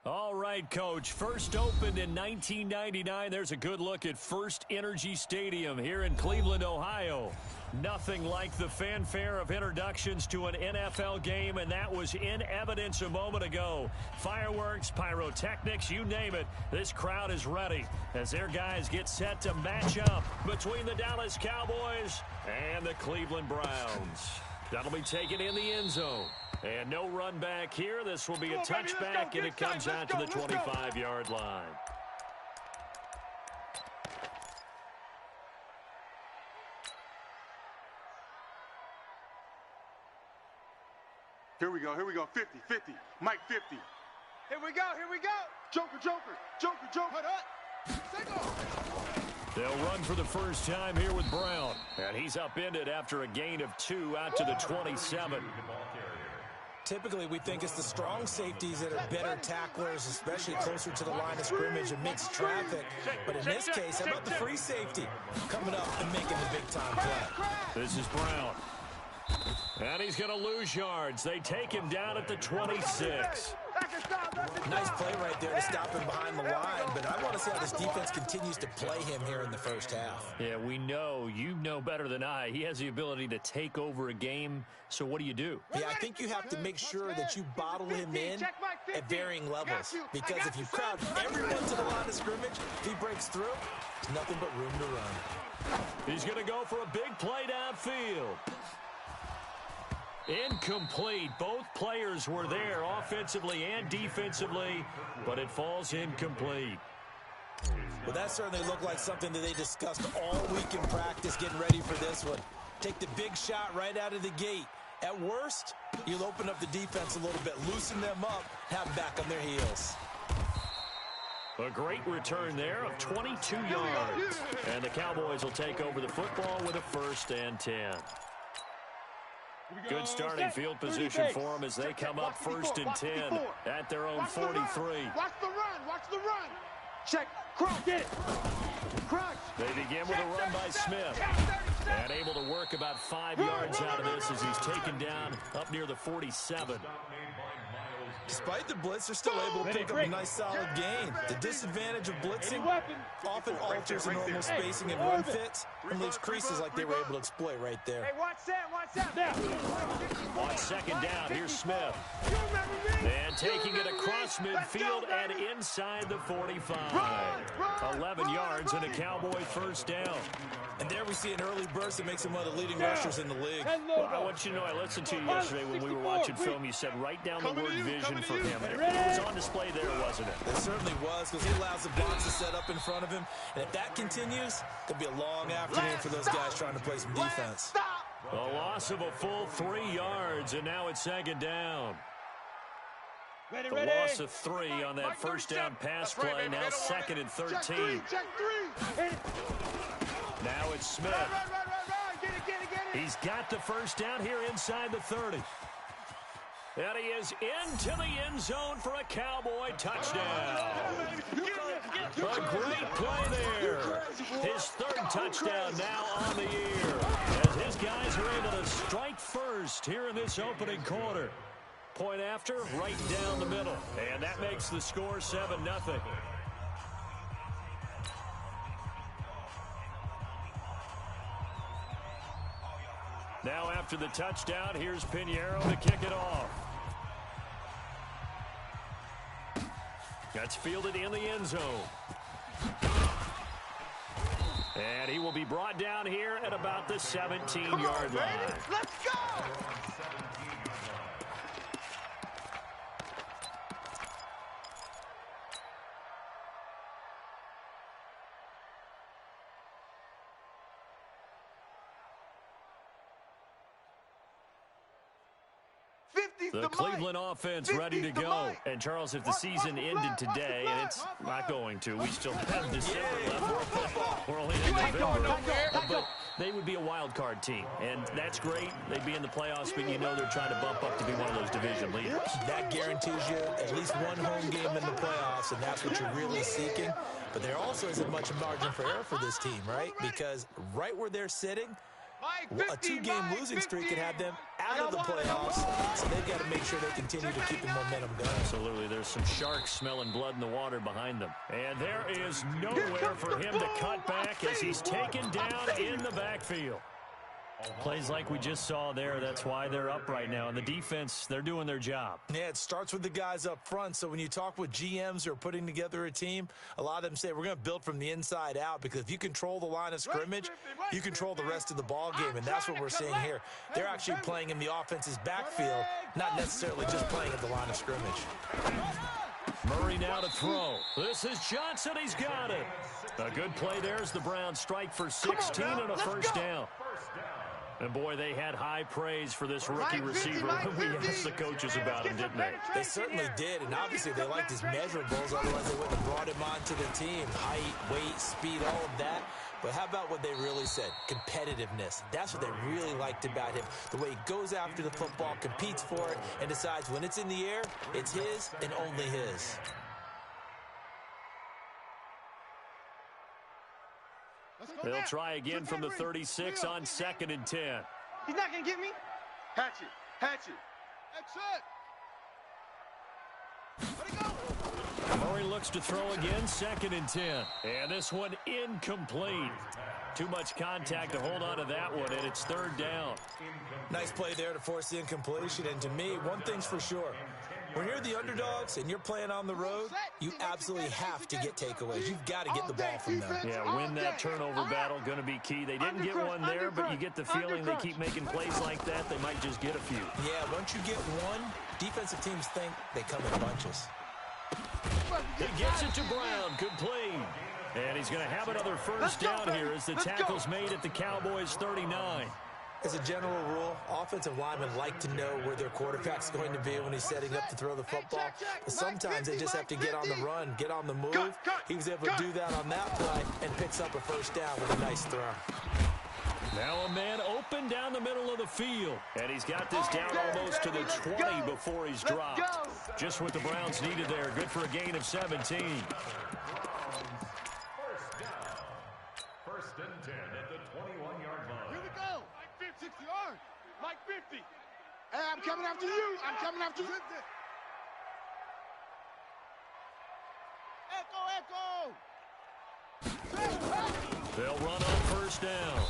All right, Coach. First opened in 1999. There's a good look at First Energy Stadium here in Cleveland, Ohio. Nothing like the fanfare of introductions to an NFL game, and that was in evidence a moment ago. Fireworks, pyrotechnics, you name it. This crowd is ready as their guys get set to match up between the Dallas Cowboys and the Cleveland Browns. That'll be taken in the end zone. And no run back here. This will be a touchback, and it comes out to the 25-yard line. Here we go, 50, Mike 50. Here we go. Joker. Hold up. They'll run for the first time here with Brown. And he's upended after a gain of 2 out to the 27. Typically, we think it's the strong safeties that are better tacklers, especially closer to the line of scrimmage amidst traffic. But in this case, how about the free safety coming up and making the big-time play? This is Brown. And he's going to lose yards. They take him down at the 26. Nice play right there to stop him behind the line, but I want to see how this defense continues to play him here in the first half. Yeah, we know. You know better than I. He has the ability to take over a game, so what do you do? Yeah, I think you have to make sure that you bottle him in at varying levels, because if you crowd everyone to the line of scrimmage, if he breaks through, there's nothing but room to run. He's going to go for a big play downfield. Incomplete. Both players were there offensively and defensively, but it falls incomplete. Well, that certainly looked like something that they discussed all week in practice getting ready for this one. Take the big shot right out of the gate. At worst, you'll open up the defense a little bit, loosen them up, have them back on their heels. A great return there of 22 yards. And the Cowboys will take over the football with a 1st and 10. Good starting field position for them as they come up 1st and 10 at their own 43. Watch the run. Check. Crouch. Get it. Crouch. They begin with a run by Smith. And able to work about 5 yards out of this as he's taken down up near the 47. Despite the blitz, they're still able to pick up a nice solid gain. The disadvantage of blitzing often alters the normal spacing and run fits and leaves creases like they were able to exploit right there. Hey, watch that. On 2nd down, here's Smith. And taking it across midfield and inside the 45. 11 yards and a Cowboy 1st down. And there we see an early burst that makes him one of the leading rushers in the league. Well, I want you to know, I listened to you yesterday when we were watching film. You said write down the word vision for him. It was on display there, wasn't it? It certainly was, because he allows the box to set up in front of him. And if that continues, it'll be a long afternoon for those guys trying to play some defense. A loss of a full 3 yards, and now it's 2nd down. The loss of 3 on that 1st down pass play. Now 2nd and 13. Now it's Smith. He's got the 1st down here inside the 30. And he is into the end zone for a Cowboy touchdown. A great play there. His 3rd touchdown now on the year, as his guys are able to strike first here in this opening quarter. Point after, right down the middle. And that makes the score 7-0. Now after the touchdown, here's Pinheiro to kick it off. That's fielded in the end zone. And he will be brought down here at about the 17-yard line. Let's go! The Cleveland offense ready to go. And, Charles, if the season ended today, and it's not going to, we still have December left. We're only in November. But they would be a wild card team, and that's great. They'd be in the playoffs, but you know they're trying to bump up to be one of those division leaders. That guarantees you at least one home game in the playoffs, and that's what you're really seeking. But there also isn't much margin for error for this team, right? Because right where they're sitting, A two-game losing streak can have them out of the playoffs, so they've got to make sure they continue to keep the momentum going. Absolutely. There's some sharks smelling blood in the water behind them. And there is nowhere for him to cut back as he's taken down in the backfield. Plays like we just saw there, that's why they're up right now. And the defense, they're doing their job. Yeah, it starts with the guys up front. So when you talk with GMs who are putting together a team, a lot of them say we're going to build from the inside out, because if you control the line of scrimmage, you control the rest of the ball game, and that's what we're seeing here. They're actually playing in the offense's backfield, not necessarily just playing at the line of scrimmage. Murray now to throw. This is Johnson. He's got it. A good play there as the Browns strike for 16 and a first down. And, boy, they had high praise for this rookie receiver when we asked the coaches about him, didn't they? They certainly did, and obviously they liked his measurables, otherwise they wouldn't have brought him onto the team. Height, weight, speed, all of that. But how about what they really said? Competitiveness. That's what they really liked about him. The way he goes after the football, competes for it, and decides when it's in the air, it's his and only his. They'll try again from the 36 on 2nd and 10. He's not going to get me. Hatch it. Hatch it. That's it. Let it go. Murray looks to throw again, 2nd and 10. And this one incomplete. Too much contact to hold on to that one, and it's 3rd down. Nice play there to force the incompletion. And to me, one thing's for sure. When you're the underdogs and you're playing on the road, you absolutely have to get takeaways. You've got to get the ball from them. Yeah, win that turnover battle, going to be key. They didn't get one there, but you get the feeling they keep making plays like that, they might just get a few. Yeah, once you get one, defensive teams think they come in bunches. He gets it to Brown. Good play. And he's going to have another first down here as the tackle's made at the Cowboys' 39. As a general rule, offensive linemen like to know where their quarterback's going to be when he's setting up to throw the football. But sometimes they just have to get on the run, get on the move. He was able to do that on that play and picks up a first down with a nice throw. Now a man open down the middle of the field. And he's got this down almost to the 20 before he's dropped. Just what the Browns needed there. Good for a gain of 17. First and 10 at the 21-yard line. Here we go. Like 50. 60 yards. Like 50. Hey, I'm coming after you. I'm coming after you. Echo. They'll run on first down.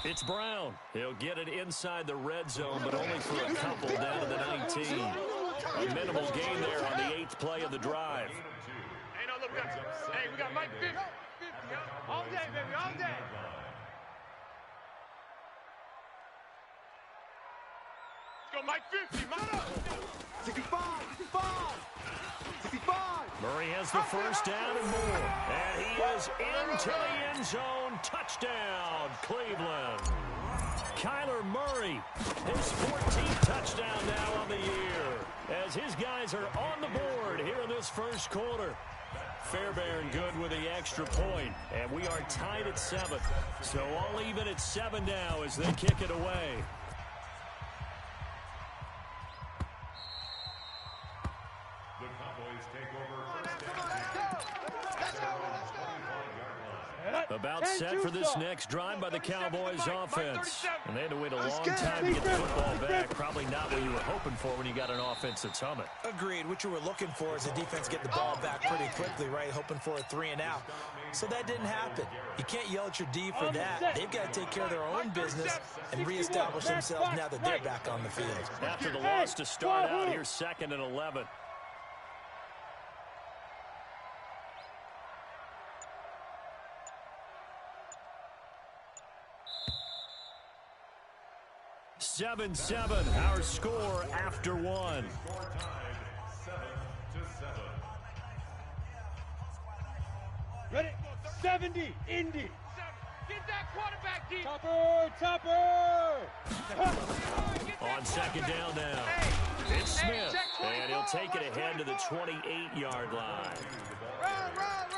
It's Brown. He'll get it inside the red zone, but only for a couple down to the 19. A minimal gain there on the 8th play of the drive. Hey, no, look, hey, we got Mike 50. All day, baby, all day. Let's go, Mike 50. Mike 65, 65, 65. Murray has the first down and more. And he is into the end zone. Touchdown, Cleveland. Kyler Murray, his 14th touchdown now on the year, as his guys are on the board here in this first quarter. Fairbairn good with the extra point, and we are tied at 7. So all even at 7 now as they kick it away. The Cowboys take over first down. About set for this next drive by the Cowboys offense. And they had to wait a long time to get the football back. Probably not what you were hoping for when you got an offense that's humming. Agreed. What you were looking for is the defense get the ball back pretty quickly, right? Hoping for a 3 and out. So that didn't happen. You can't yell at your D for that. They've got to take care of their own business and reestablish themselves now that they're back on the field. After the loss to start out here, 2nd and 11. Seven, our score after 1. Score tied 7-7. Ready? 70, Indy. Get that quarterback deep. Topper. On 2nd down now. It's Smith, and he'll take it ahead to the 28-yard line.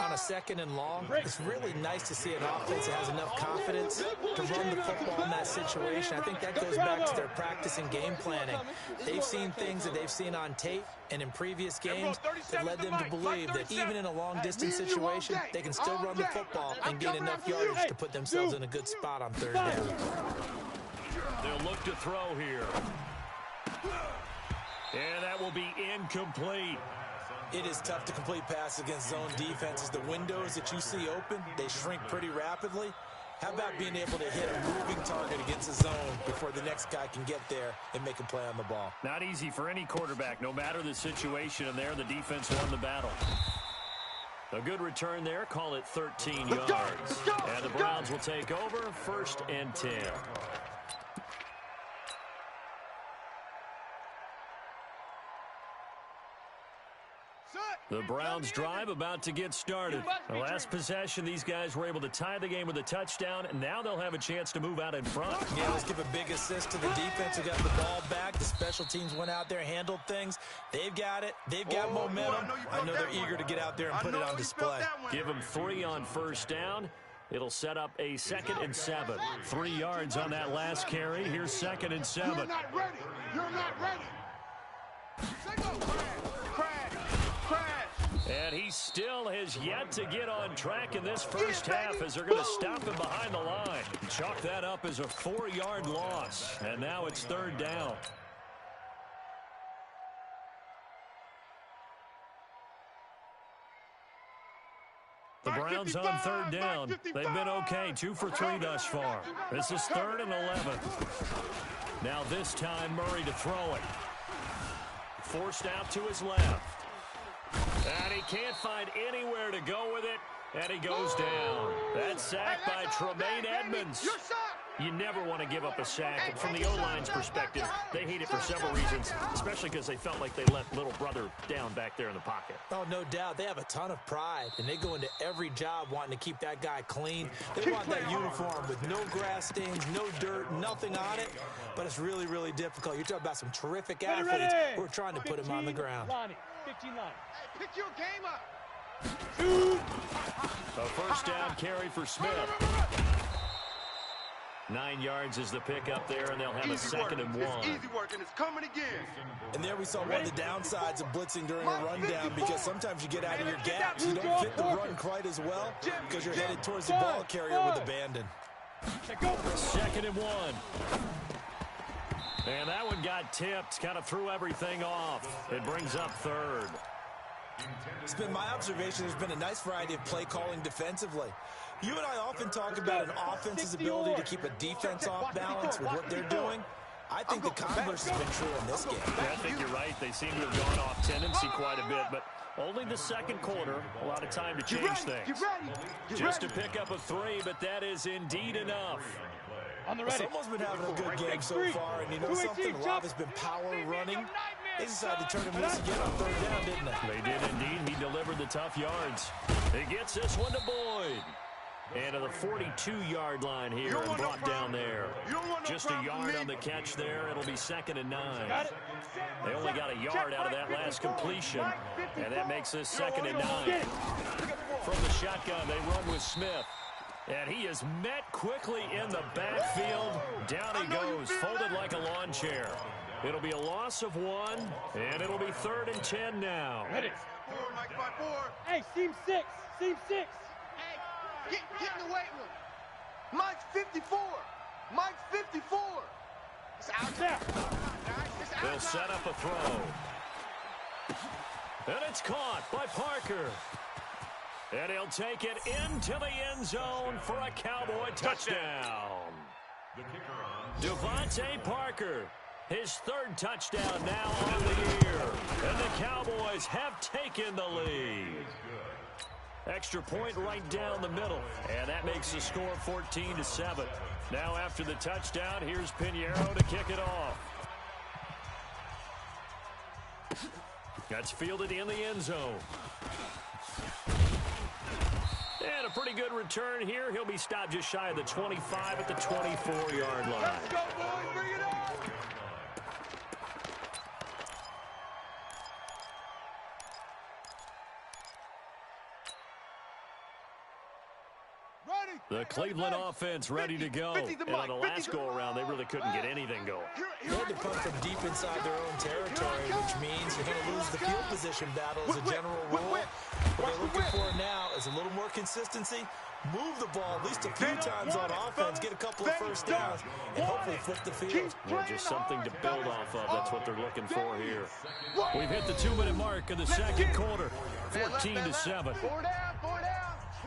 On a 2nd and long, it's really nice to see an offense that has enough confidence to run the football in that situation. I think that goes back to their practice and game planning. They've seen things that they've seen on tape and in previous games that led them to believe that even in a long-distance situation, they can still run the football and gain enough yardage to put themselves in a good spot on 3rd down. They'll look to throw here. And that will be incomplete. It is tough to complete passes against zone defenses. The windows that you see open, they shrink pretty rapidly. How about being able to hit a moving target against a zone before the next guy can get there and make a play on the ball? Not easy for any quarterback, no matter the situation. And there, the defense won the battle. A good return there. Call it 13 yards. And the Browns will take over, 1st and 10. The Browns drive about to get started. The last possession, these guys were able to tie the game with a touchdown, and now they'll have a chance to move out in front. Yeah, let's give a big assist to the defense who got the ball back. The special teams went out there, handled things. They've got it. They've got momentum. I know they're eager to get out there and put it on display. Give them 3 on 1st down. It'll set up a 2nd and 7. 3 yards on that last carry. Here's 2nd and 7. You're not ready. You're not ready. And he still has yet to get on track in this first half as they're going to stop him behind the line. Chalk that up as a 4-yard loss. And now it's 3rd down. The Browns on 3rd down. They've been okay, 2 for 3 thus far. This is 3rd and 11. Now this time Murray to throw it. Forced out to his left. And he can't find anywhere to go with it, and he goes down. That's sacked by Tremaine Edmonds. You never want to give up a sack. And from the O-line's perspective, they hate it for several reasons, especially because they felt like they let little brother down back there in the pocket. Oh, no doubt. They have a ton of pride, and they go into every job wanting to keep that guy clean. They want that uniform with no grass stains, no dirt, nothing on it. But it's really, really difficult. You're talking about some terrific athletes who are trying to put him on the ground. 15 line. Hey, pick your game up. A 1st down carry for Smith. 9 yards is the pickup there, and they'll have a 2nd and 1. It's easy work, and it's coming again. And there we saw one of the downsides of blitzing during a rundown, because sometimes you get out of your gaps. You don't fit the run quite as well because you're headed towards the ball carrier with abandon. 2nd and 1. And that one got tipped, kind of threw everything off. It brings up 3rd. It's been my observation there's been a nice variety of play calling defensively. You and I often talk about an offense's ability to keep a defense off balance with what they're doing. I think the converse has been true in this game. I think you're right. They seem to have gone off tendency quite a bit, but only the 2nd quarter. A lot of time to change things. Just to pick up a 3, but that is indeed enough. Someone's been having a good game so far, and you know something? A lot has been power running. They decided to turn him loose again on 3rd down, didn't they? They did indeed. He delivered the tough yards. He gets this one to Boyd. And to the 42-yard line here and brought down there. Just a yard on the catch there. It'll be 2nd and 9. They only got a yard out of that last completion, and that makes this 2nd and 9. From the shotgun, they run with Smith. And he is met quickly in the backfield. Down he goes, folded like a lawn chair. It'll be a loss of 1, and it'll be 3rd and 10 now. Ready. Hey, seam 6. Seam 6. Hey, get in the weight room. Mike's 54. Mike's 54. It's out there. They'll set up a throw. And it's caught by Parker. And he'll take it into the end zone for a Cowboy touchdown. Devontae Parker, his 3rd touchdown now on the year. And the Cowboys have taken the lead. Extra point right down the middle. And that makes the score 14-7. Now after the touchdown, here's Pinheiro to kick it off. That's fielded in the end zone. And a pretty good return here. He'll be stopped just shy of the 25 at the 24-yard line. Let's go, boys. Bring it on. The Cleveland offense ready to go. And on the last go-around, they really couldn't get anything going. They had to punt from deep inside their own territory, which means you're going to lose the field position battle as a general rule. What they're looking for now is a little more consistency. Move the ball at least a few times on offense, get a couple of first downs, and hopefully flip the field. Yeah, just something to build off of. That's what they're looking for here. We've hit the 2-minute mark in the second quarter, 14-7.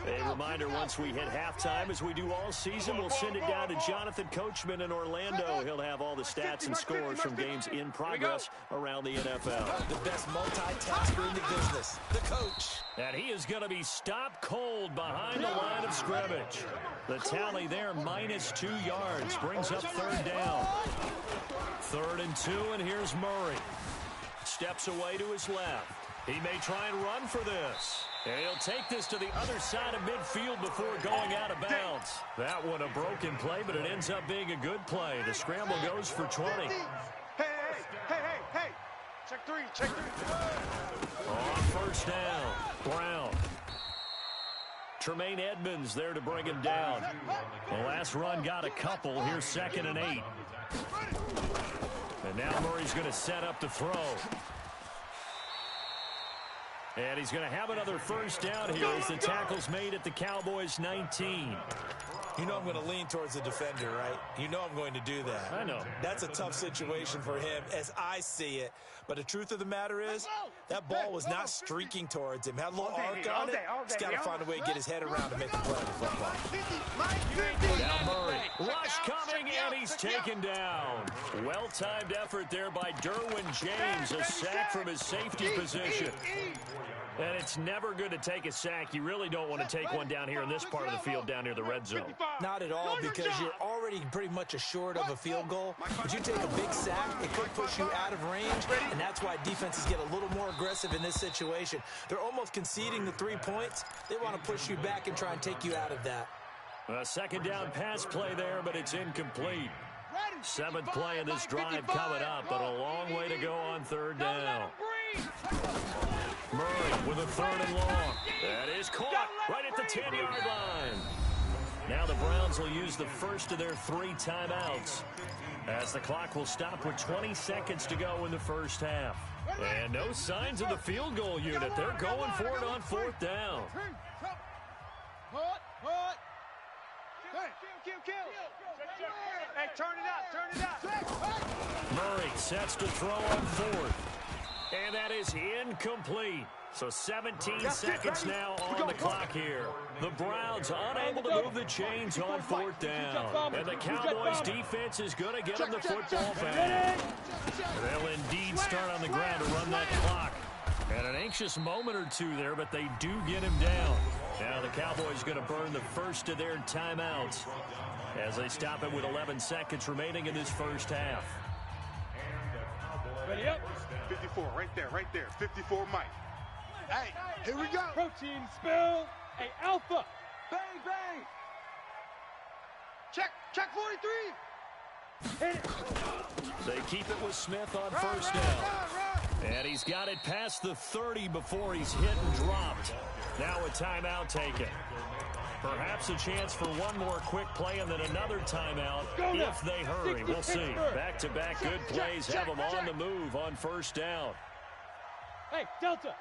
A reminder, once we hit halftime, as we do all season, we'll send it down to Jonathan Coachman in Orlando. He'll have all the stats and scores from games in progress around the NFL. The best multitasker in the business, the coach. And he is going to be stopped cold behind the line of scrimmage. The tally there, -2 yards, brings up third down. 3rd and 2, and here's Murray. Steps away to his left. He may try and run for this. And he'll take this to the other side of midfield before going out of bounds. That one a broken play, but it ends up being a good play. The scramble goes for 20. Hey. Check three. On first down, Brown. Tremaine Edmonds there to bring him down. The last run got a couple. Here's 2nd and 8. And now Murray's going to set up to throw. And he's going to have another first down here as the tackle's made at the Cowboys' 19. You know I'm going to lean towards the defender, right? You know I'm going to do that. I know. That's a tough situation for him as I see it. But the truth of the matter is, that ball was not streaking towards him. Had a little arc on it. He's got to find a way to get his head around to make the play on the football. Now Murray. Rush coming, and he's taken down. Well-timed effort there by Derwin James. A sack from his safety position. And it's never good to take a sack. You really don't want to take one down here in this part of the field down near the red zone. Not at all, because you're already pretty much assured of a field goal. But you take a big sack, it could push you out of range, and that's why defenses get a little more aggressive in this situation. They're almost conceding the 3 points. They want to push you back and try and take you out of that. A second down pass play there, but it's incomplete. 7th play of this drive coming up, but a long way to go on 3rd down. Murray with a 3rd and long. That is caught right at the 10-yard line. Now the Browns will use the first of their 3 timeouts, as the clock will stop with 20 seconds to go in the first half. And no signs of the field goal unit. They're going for it on 4th down. Hey, turn it out. Murray sets to throw on 4th. And that is incomplete. So 17 seconds now on the clock here. The Browns unable to move the chains on 4th down. And the Cowboys defense is going to get them the football back. They'll indeed start on the ground to run that clock. And an anxious moment or two there, but they do get him down. Now the Cowboys going to burn the first of their timeouts as they stop it with 11 seconds remaining in this first half. Ready up. 54, right there. 54, Mike. Hey, here we go. Protein spill. Hey, Alpha. Bang. Check 43. Hit it. They keep it with Smith on first down. And he's got it past the 30 before he's hit and dropped. Now a timeout taken. Perhaps a chance for one more quick play and then another timeout if they hurry. We'll see. Back-to-back good plays have them on the move on first down. Hey, Delta.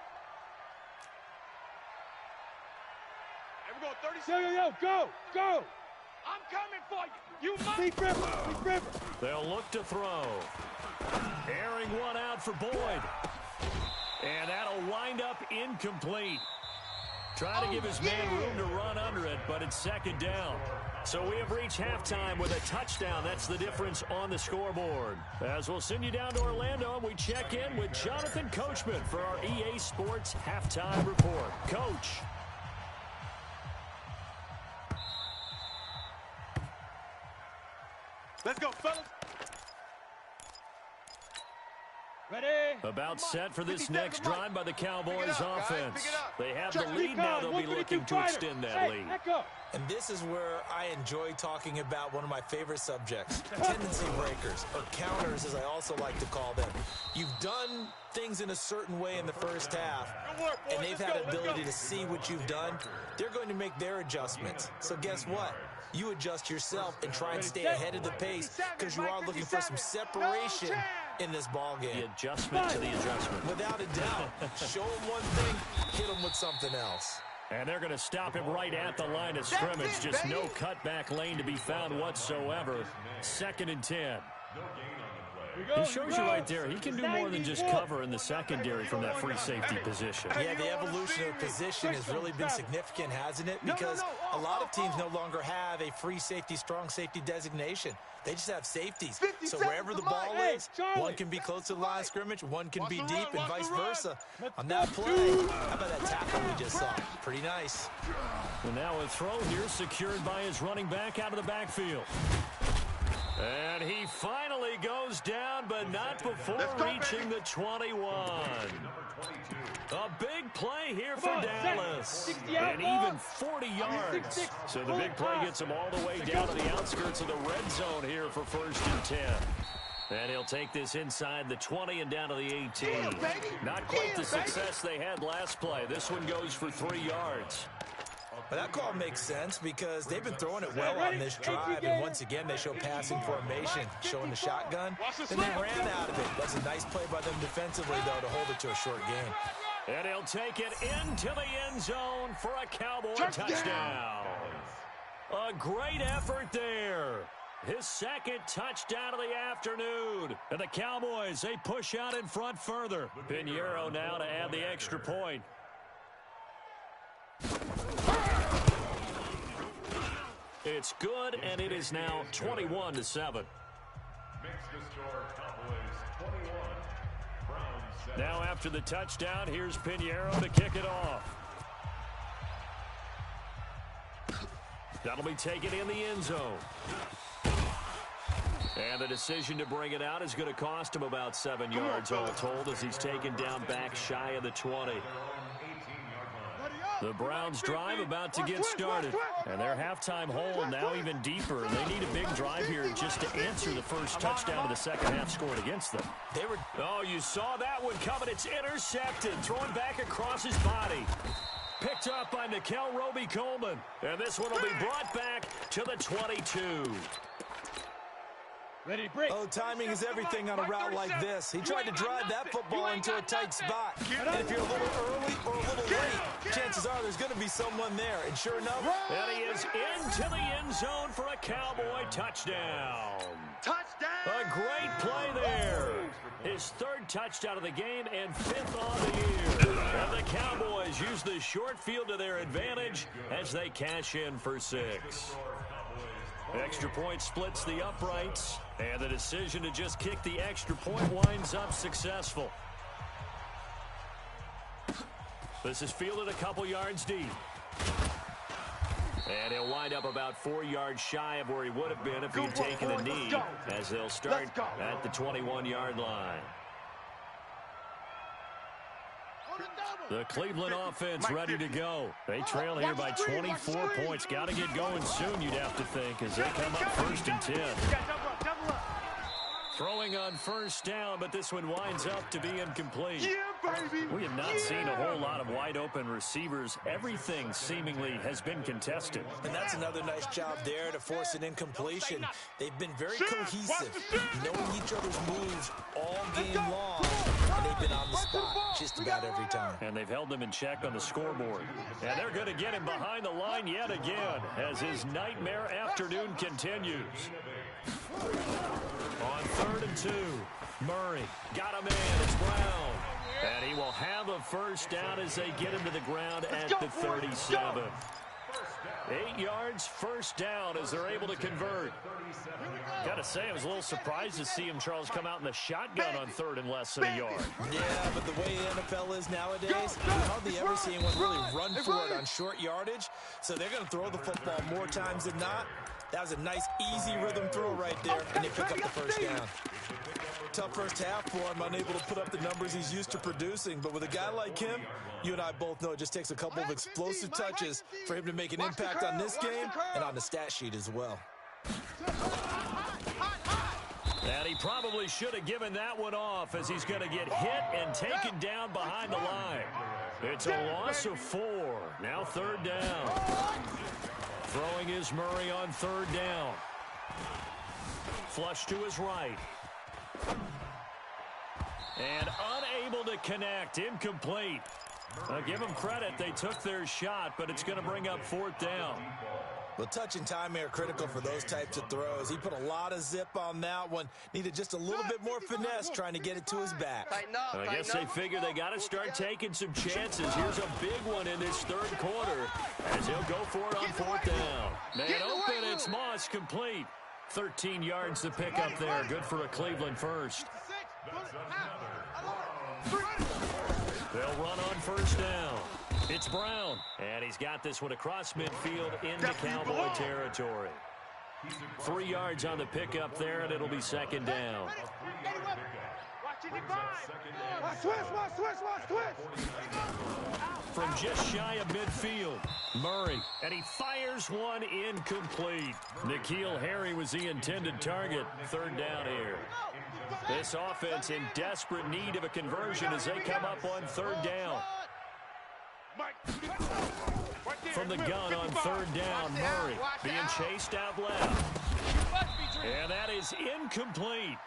Here we go, 30 Yo, go. I'm coming for you. You must. Deep river. They'll look to throw. Airing one out for Boyd. And that'll wind up incomplete. Trying to give his man room to run under it, but it's 2nd down. So we have reached halftime with a touchdown. That's the difference on the scoreboard. As we'll send you down to Orlando, and we check in with Jonathan Coachman for our EA Sports Halftime Report. Coach. Let's go, fellas. Ready? About set for this next drive by the Cowboys offense. They have the lead now. They'll be looking to extend that lead. And this is where I enjoy talking about one of my favorite subjects, tendency breakers, or counters as I also like to call them. You've done things in a certain way in the first half, and they've had an ability to see what you've done. They're going to make their adjustments. So guess what? You adjust yourself and try and stay ahead of the pace because you are looking for some separation in this ball game. The adjustment to the adjustment. Without a doubt. Show him one thing, hit him with something else. And they're going to stop him right at the line of scrimmage. Just no cutback lane to be found whatsoever. 2nd and 10. He shows you right there, he can do more than just cover in the secondary from that free safety position. Yeah, the evolution of position has really been significant, hasn't it? Because a lot of teams no longer have a free safety, strong safety designation. They just have safeties. So wherever the ball is, one can be close to the line of scrimmage, one can be deep, and vice versa. On that play, how about that tackle we just saw? Pretty nice. And now a throw here secured by his running back out of the backfield. And he finally goes down, but not before reaching the 21. A big play here for Dallas. And even 40 yards. So the big play gets him all the way down to the outskirts of the red zone here for 1st and 10. And he'll take this inside the 20 and down to the 18. Not quite the success they had last play. This one goes for 3 yards. Well, that call makes sense because they've been throwing it well on this drive, and once again they show passing formation, showing the shotgun, and they ran out of it. That's a nice play by them defensively, though, to hold it to a short game. And he'll take it into the end zone for a Cowboy touchdown. A great effort there. His 2nd touchdown of the afternoon. And the Cowboys, they push out in front further. Pinheiro now to add the extra point. It's good, and it is now 21-7. Makes the score Cowboys 21, Browns 7. Now after the touchdown, here's Pinheiro to kick it off. That'll be taken in the end zone. And the decision to bring it out is going to cost him about 7 yards all told as he's taken down back shy of the 20. The Browns drive about to get started. And their halftime hole now even deeper. They need a big drive here just to answer the first touchdown of the second half scored against them. Oh, you saw that one coming. It's intercepted. Thrown back across his body. Picked up by Nikel Roby-Coleman. And this one will be brought back to the 22. Oh, timing is everything on a route like this. He tried to drive that football into a tight spot. And if you're a little early or a little late, chances are there's going to be someone there. And sure enough, and he is into the end zone for a Cowboy touchdown. Touchdown! A great play there. His 3rd touchdown of the game and 5th on the year. And the Cowboys use the short field to their advantage as they cash in for 6. Extra point splits the uprights, and the decision to just kick the extra point winds up successful. This is fielded a couple yards deep. And he'll wind up about 4 yards shy of where he would have been if he'd taken a knee, as they'll start at the 21-yard line. The Cleveland offense ready to go. They trail here by 24 points. Got to get going soon, you'd have to think, as they come up 1st and 10. Throwing on 1st down, but this one winds up to be incomplete. We have not seen a whole lot of wide-open receivers. Everything seemingly has been contested. And that's another nice job there to force an incompletion. They've been very cohesive, knowing each other's moves all game long, and they've been on the spot just about every time. And they've held them in check on the scoreboard. And they're going to get him behind the line yet again as his nightmare afternoon continues. On 3rd and 2, Murray got a man. It's Brown. And he will have a 1st down as they get him to the ground at the 37. 8 yards, 1st down as they're able to convert. Got to say, I was a little surprised to see him, Charles, come out in the shotgun on 3rd and less than a yard. Yeah, but the way the NFL is nowadays, you hardly ever see anyone really run for it on short yardage. So they're going to throw the football more times than not. That was a nice, easy rhythm throw right there, and they pick up the 1st down. Tough first half for him, unable to put up the numbers he's used to producing. But with a guy like him, you and I both know it just takes a couple of explosive touches for him to make an impact on this game and on the stat sheet as well. And he probably should have given that one off as he's going to get hit and taken down behind the line. It's a loss of 4. Now 3rd down. Throwing is Murray on 3rd down. Flush to his right. And unable to connect. Incomplete. Give them credit. They took their shot, but it's going to bring up 4th down. Well, touch and timing are critical for those types of throws. He put a lot of zip on that one. Needed just a little bit more finesse trying to get it to his back. I guess they figure they got to start taking some chances. Here's a big one in this 3rd quarter as he'll go for it on 4th down. Man open, it's Moss, complete. 13 yards to pick up there. Good for a Cleveland first. They'll run on 1st down. It's Brown, and he's got this one across midfield into Cowboy territory. 3 yards on the pickup there, and it'll be 2nd down. From just shy of midfield, Murray, and he fires one incomplete. N'Keal Harry was the intended target. 3rd down here. This offense in desperate need of a conversion as they come up on 3rd down. From the gun on 3rd down, Murray being chased out left. And that is incomplete.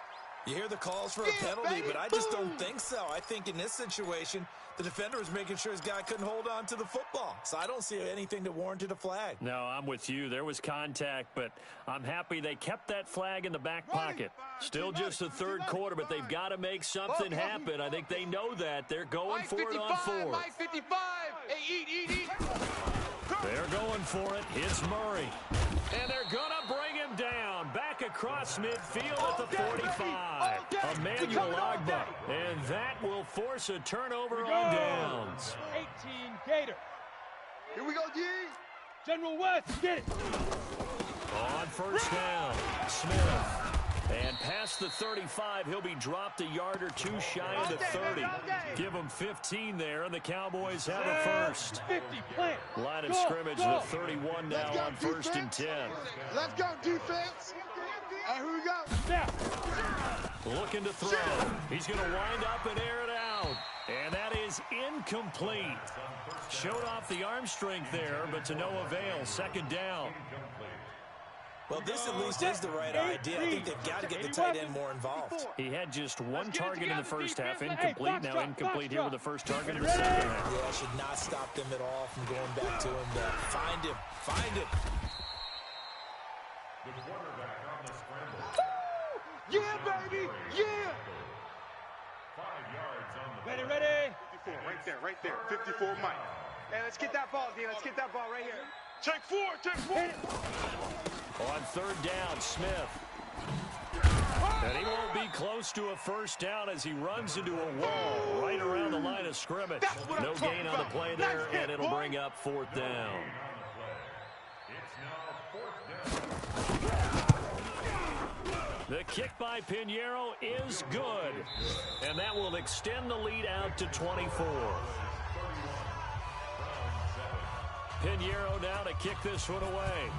You hear the calls for a penalty, but I just don't think so. I think in this situation, the defender was making sure his guy couldn't hold on to the football. So I don't see anything that warranted a flag. No, I'm with you. There was contact, but I'm happy they kept that flag in the back pocket. Still just the 3rd quarter, but they've got to make something happen. I think they know that. They're going for it on 4th. They're going for it. It's Murray. And they're going to bring him down. Back across midfield at the 45. Emmanuel Ogbah. And that will force a turnover on downs. 18 Gator. Here we go, D. General West, get it. On 1st down, Smith. And past the 35, he'll be dropped a yard or 2 shy of the 30. Give him 15 there, and the Cowboys have a first. 50, plant. Line of scrimmage, the 31 now on 1st and 10. Let's go, defense. And here we go. Snap. Looking to throw. He's going to wind up and air it out. And that is incomplete. Showed off the arm strength there, but to no avail. 2nd down. Well, this at least is the right idea. I think they've got to get the tight end more involved. He had just 1 target in the 1st half, incomplete. Now incomplete here with the 1st target in the 2nd half. Yeah, should not stop them at all from going back to him. Find him. Find him. The quarterback on the scramble. Yeah, baby. Yeah. 5 yards on the Ready, ready. 54, right there. 54, Mike. Hey, let's get that ball, D. Let's get that ball right here. Take 4, take 4. On 3rd down, Smith. And he won't be close to a 1st down as he runs into a wall right around the line of scrimmage. No gain on the play there, and it'll bring up 4th down. It's now 4th down. The kick by Pinheiro is good. And that will extend the lead out to 24. Pinheiro now to kick this one away.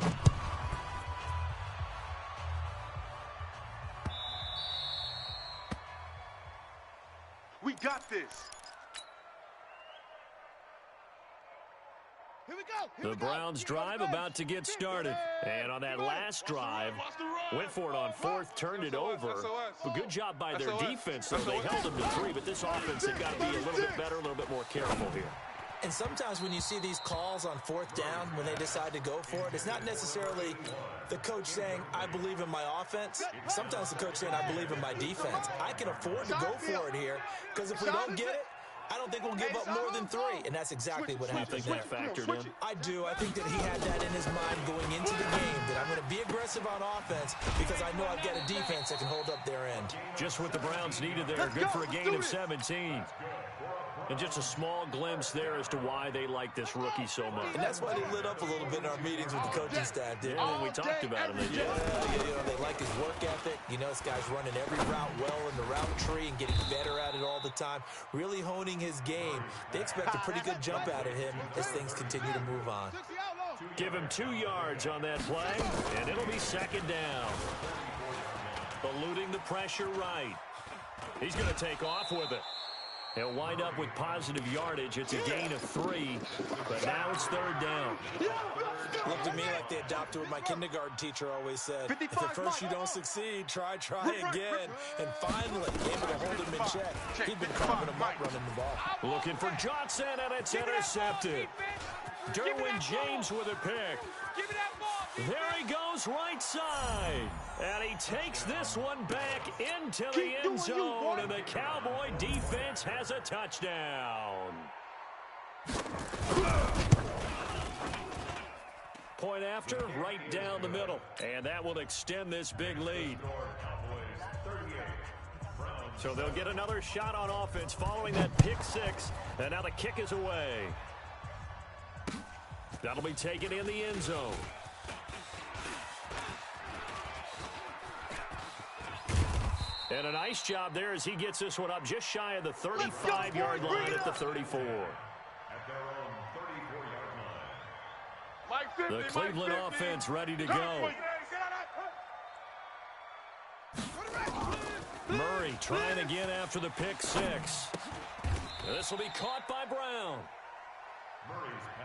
We got this. Here we go. The Browns drive about to get started. And on that last drive, went for it on 4th, turned it over. But good job by their defense, though. They held them to 3, but this offense, they've got to be a little bit better, a little bit more careful here. And sometimes when you see these calls on 4th down, when they decide to go for it, it's not necessarily the coach saying, I believe in my offense. Sometimes the coach saying, I believe in my defense. I can afford to go for it here, because if we don't get it, I don't think we'll give up more than 3. And that's exactly what happened there. Factored in. I do. I think that he had that in his mind going into the game, that I'm going to be aggressive on offense because I know I've got a defense that can hold up their end. Just what the Browns needed there. Good for a gain of 17. And just a small glimpse there as to why they like this rookie so much. And that's why they lit up a little bit in our meetings with the coaching staff, didn't Yeah, when we talked about him, they did. Yeah, they like his work ethic. You know, this guy's running every route well in the route tree and getting better at it all the time, really honing his game. They expect a pretty good jump out of him as things continue to move on. Give him 2 yards on that play, and it'll be 2nd down. Eluding the pressure right. He's going to take off with it. He'll wind up with positive yardage. It's a gain of 3, but now it's third down. Looked to me like they adopted what my kindergarten teacher always said. If at first you don't succeed, try again. And finally, able to hold him in check. He'd been carving him up running the ball. Looking for Johnson, and it's intercepted. Derwin James with a pick. There he goes right side. And he takes this one back into the end zone, and the Cowboy defense has a touchdown. Point after, right down the middle. And that will extend this big lead. So they'll get another shot on offense following that pick 6. And now the kick is away. That'll be taken in the end zone. And a nice job there as he gets this one up just shy of the 35-yard line at the 34. At their own 34-yard line. The Cleveland offense ready to go. Murray trying again after the pick 6. This will be caught by Brown.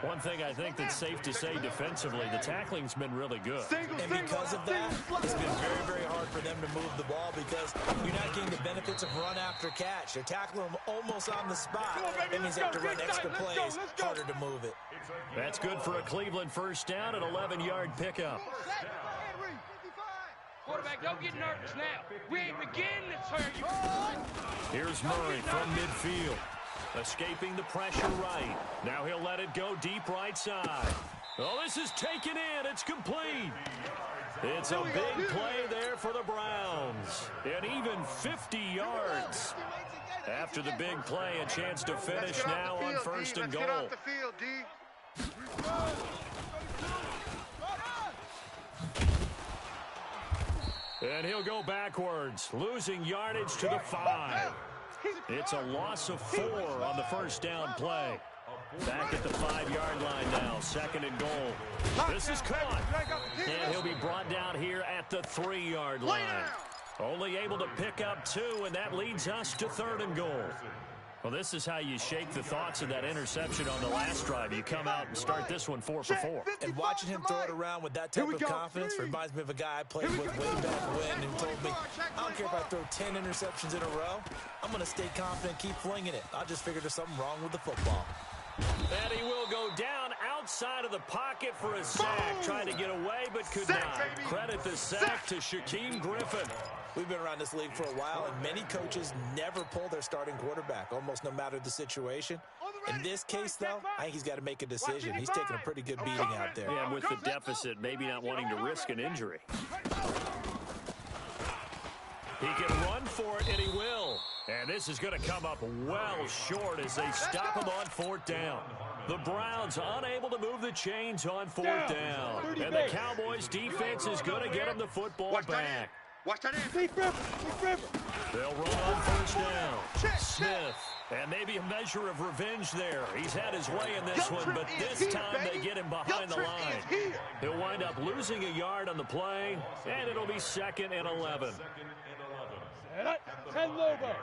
One thing I think that's safe to say defensively, the tackling's been really good. And because of that, it's been very, very hard for them to move the ball because you're not getting the benefits of run after catch. They're tackling them almost on the spot. That means they have to run extra plays, harder to move it. That's good for a Cleveland first down, an 11-yard pickup. Quarterback, don't get nervous now. We ain't beginning to turn you. Here's Murray from midfield. Escaping the pressure right. Now he'll let it go deep right side. Oh, this is taken in. It's complete. It's a big play there for the Browns. And even 50 yards. After the big play, a chance to finish now on first and goal. And he'll go backwards, losing yardage to the 5. It's a loss of 4 on the first down play. Back at the 5-yard line now, second and goal. This is caught. And he'll be brought down here at the 3-yard line. Only able to pick up 2, and that leads us to third and goal. Well, this is how you shake the thoughts of that interception on the last drive. You come out and start this one 4 for 4. And watching him throw it around with that type of confidence reminds me of a guy I played with way back when who told me, I don't care if I throw 10 interceptions in a row. I'm going to stay confident, keep flinging it. I just figured there's something wrong with the football. And he will go down outside of the pocket for a sack. Trying to get away, but could not. Credit the sack to Shaquem Griffin. We've been around this league for a while, and many coaches never pull their starting quarterback, almost no matter the situation. In this case, though, I think he's got to make a decision. He's taking a pretty good beating out there. Yeah, and with the deficit, maybe not wanting to risk an injury. He can run for it, and he will. And this is going to come up well short as they stop him on 4th down. The Browns unable to move the chains on 4th down. And the Cowboys' defense is going to get him the football back. Watch that in. They'll run on first down. Smith. And maybe a measure of revenge there. He's had his way in this one, but this time they get him behind the line. He'll wind up losing a yard on the play, and it'll be 2nd and 11. 10 Lobo.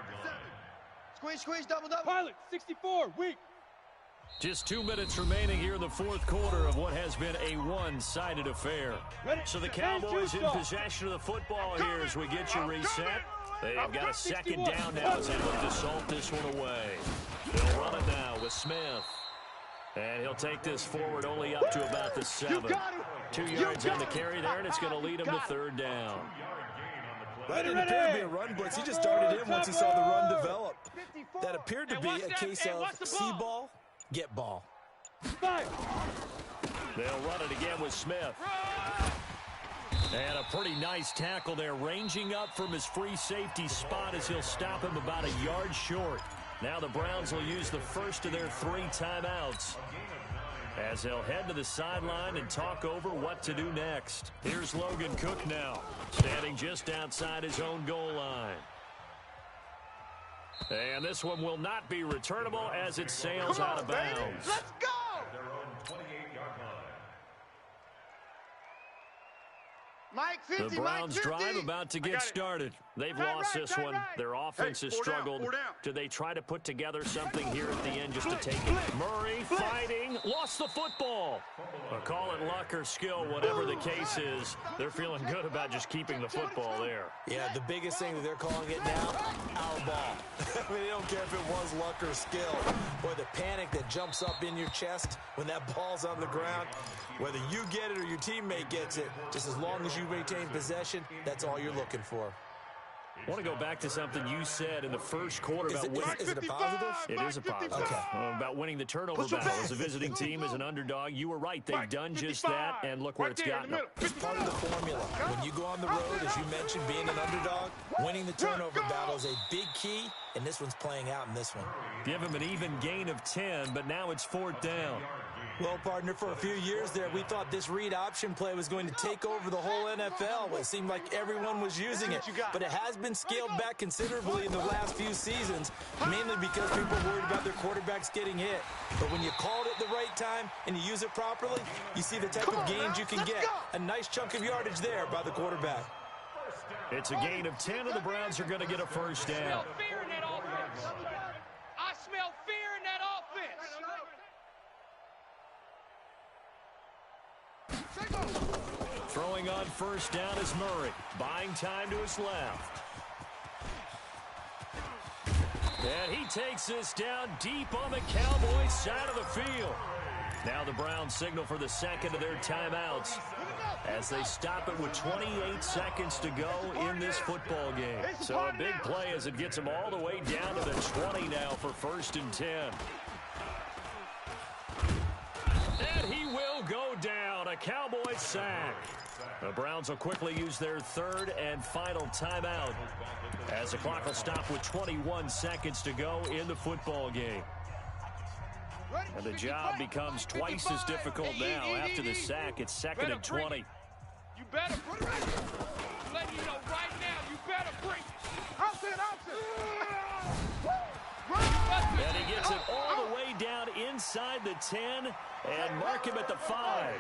Squeeze, double. Pilot, 64, weak. Just 2 minutes remaining here in the 4th quarter of what has been a one-sided affair. So the Cowboys in possession of the football here as we get you reset. They've got a 2nd down now as they look to salt this one away. They'll run it now with Smith. And he'll take this forward only up to about the 7. 2 yards on the carry there, and it's going to lead him to 3rd down. That didn't appear to be a run blitz. He just darted in once he saw the run develop. That appeared to be a case of see ball, get ball. They'll run it again with Smith. And a pretty nice tackle there, ranging up from his free safety spot as he'll stop him about a yard short. Now the Browns will use the first of their 3 timeouts as they'll head to the sideline and talk over what to do next. Here's Logan Cook now, standing just outside his own goal line. And this one will not be returnable as it sails out of bounds. Let's go! At their own 28-yard Mike 50, The Browns Mike 50. drive about to get started. They've lost this one. Their offense has struggled. Do they try to put together something here at the end just to take it? Murray fighting, lost the football. Call it luck or skill, whatever the case is. They're feeling good about just keeping the football there. Yeah, the biggest thing that they're calling it now, our ball. I mean, they don't care if it was luck or skill. Boy, the panic that jumps up in your chest when that ball's on the ground, whether you get it or your teammate gets it, just as long as you maintain possession, that's all you're looking for. I want to go back to something you said in the first quarter about winning. Is it a positive? It is a positive. Okay. About winning the turnover battle. As a visiting team, as an underdog, you were right. They've done just that, and look where it's gotten them. It's part of the formula. When you go on the road, as you mentioned, being an underdog, winning the turnover battle is a big key, and this one's playing out in this one. Give him an even gain of 10, but now it's 4th down. Well, partner, for a few years there, we thought this read option play was going to take over the whole NFL. It seemed like everyone was using it, but it has been scaled back considerably in the last few seasons, mainly because people are worried about their quarterbacks getting hit. But when you called it the right time and you use it properly, you see the type of gains you can get. A nice chunk of yardage there by the quarterback. It's a gain of 10, and the Browns are going to get a first down. I smell fear in that offense. I smell fear in that offense. Throwing on first down is Murray. Buying time to his left. And he takes this down deep on the Cowboys side of the field. Now the Browns signal for the second of their timeouts as they stop it with 28 seconds to go in this football game. So a big play as it gets them all the way down to the 20 now for 1st and 10. And he will go down. A Cowboys sack. The Browns will quickly use their 3rd and final timeout as the clock will stop with 21 seconds to go in the football game. And the job becomes twice as difficult now after the sack. It's 2nd and 20. You better bring it. I'm letting you know right now, you better bring it. Option. And he gets it all the way down inside the 10 and mark him at the 5.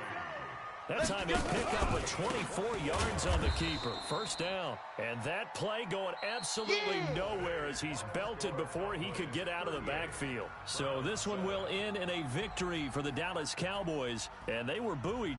That time he'll pick up a 24 yards on the keeper. First down. And that play going absolutely nowhere as he's belted before he could get out of the backfield. So this one will end in a victory for the Dallas Cowboys. And they were buoyed.